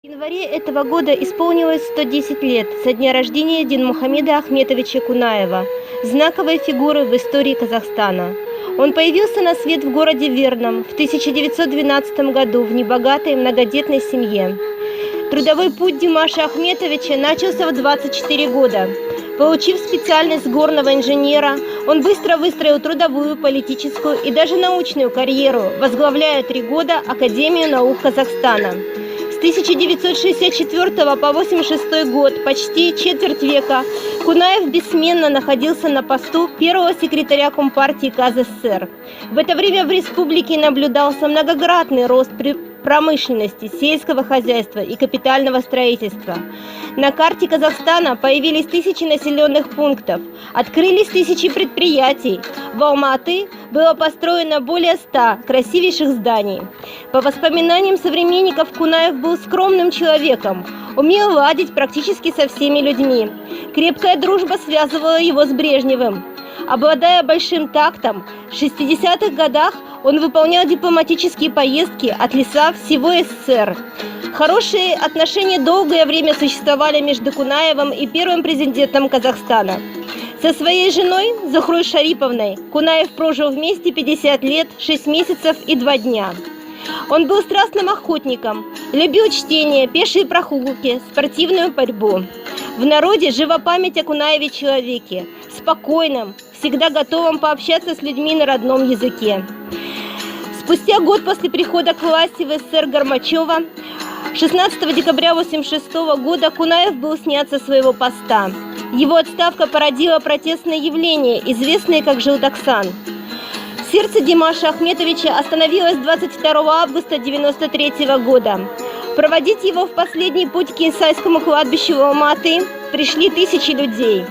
В январе этого года исполнилось 110 лет со дня рождения Динмухамеда Ахметовича Кунаева, знаковой фигуры в истории Казахстана. Он появился на свет в городе Верном в 1912 году в небогатой многодетной семье. Трудовой путь Димаша Ахметовича начался в 24 года. Получив специальность горного инженера, он быстро выстроил трудовую, политическую и даже научную карьеру, возглавляя 3 года Академию наук Казахстана. С 1964 по 1986 год, почти четверть века, Кунаев бессменно находился на посту первого секретаря Компартии КЗССР. В это время в республике наблюдался многократный рост промышленности, сельского хозяйства и капитального строительства. На карте Казахстана появились тысячи населенных пунктов, открылись тысячи предприятий. В Алма-Аты было построено более 100 красивейших зданий. По воспоминаниям современников, Кунаев был скромным человеком, умел ладить практически со всеми людьми. Крепкая дружба связывала его с Брежневым. Обладая большим тактом, в 60-х годах он выполнял дипломатические поездки от лица всего СССР. Хорошие отношения долгое время существовали между Кунаевым и первым президентом Казахстана. Со своей женой Зухрой Шариповной Кунаев прожил вместе 50 лет, 6 месяцев и 2 дня. Он был страстным охотником, любил чтение, пешие прогулки, спортивную борьбу. В народе жива память о Кунаеве человеке, спокойном, всегда готовом пообщаться с людьми на родном языке. Спустя год после прихода к власти в СССР Горбачева, 16 декабря 1986 года Кунаев был снят со своего поста. Его отставка породила протестные явления, известные как Желтоксан. Сердце Димаша Ахметовича остановилось 22 августа 1993 года. Проводить его в последний путь к Кенсайскому кладбищу в Алма-Аты пришли тысячи людей.